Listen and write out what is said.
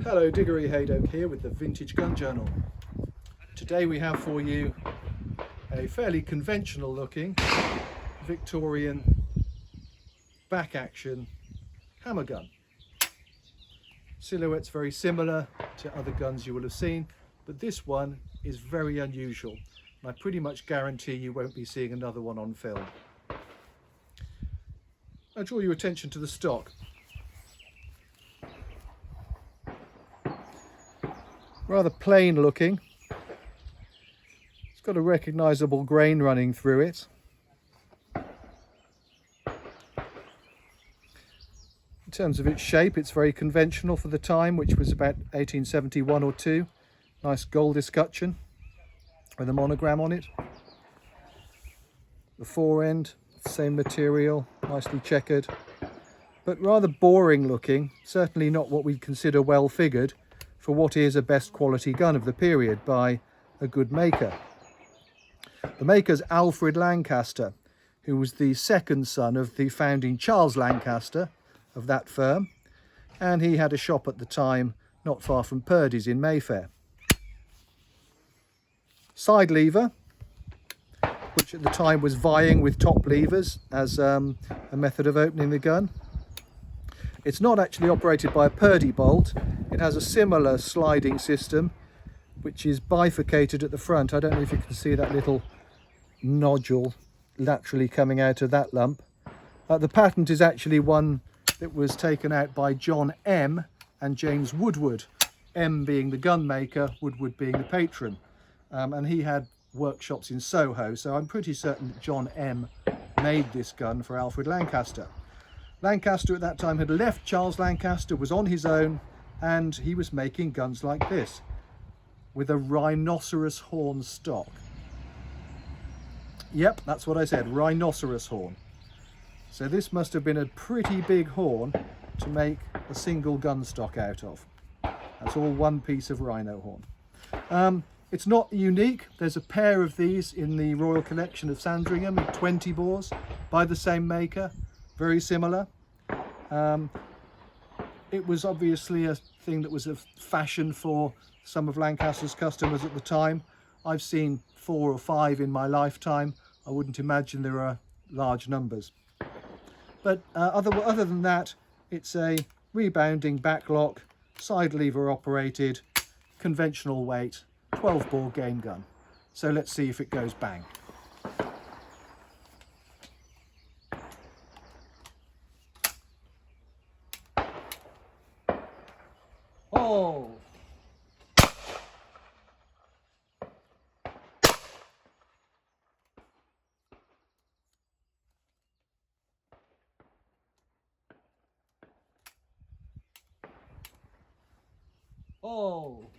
Hello, Diggory Hadoke here with the Vintage Gun Journal. Today we have for you a fairly conventional looking Victorian back action hammer gun. Silhouette's very similar to other guns you will have seen, but this one is very unusual. And I pretty much guarantee you won't be seeing another one on film. I draw your attention to the stock. Rather plain looking. It's got a recognisable grain running through it. In terms of its shape, it's very conventional for the time, which was about 1871 or 2. Nice gold escutcheon with a monogram on it. The fore end, same material, nicely checkered, but rather boring looking. Certainly not what we'd consider well figured for what is a best quality gun of the period by a good maker. The maker's Alfred Lancaster, who was the second son of the founding Charles Lancaster of that firm, and he had a shop at the time not far from Purdy's in Mayfair. Side lever, which at the time was vying with top levers as a method of opening the gun. It's not actually operated by a Purdy bolt. It has a similar sliding system which is bifurcated at the front. I don't know if you can see that little nodule laterally coming out of that lump. The patent is actually one that was taken out by John Emme and James Woodward, Emme being the gun maker, Woodward being the patron. And he had workshops in Soho, so I'm pretty certain that John Emme made this gun for Alfred Lancaster. Lancaster at that time had left Charles Lancaster, was on his own, and he was making guns like this with a rhinoceros horn stock. Yep, that's what I said, rhinoceros horn. So this must have been a pretty big horn to make a single gun stock out of. That's all one piece of rhino horn. It's not unique. There's a pair of these in the Royal Collection of Sandringham, 20 bores by the same maker, very similar. It was obviously a thing that was a fashion for some of Lancaster's customers at the time. I've seen 4 or 5 in my lifetime. I wouldn't imagine there are large numbers. But other than that, it's a rebounding backlock, side lever operated, conventional weight, 12 bore game gun. So let's see if it goes bang. Oh! Oh!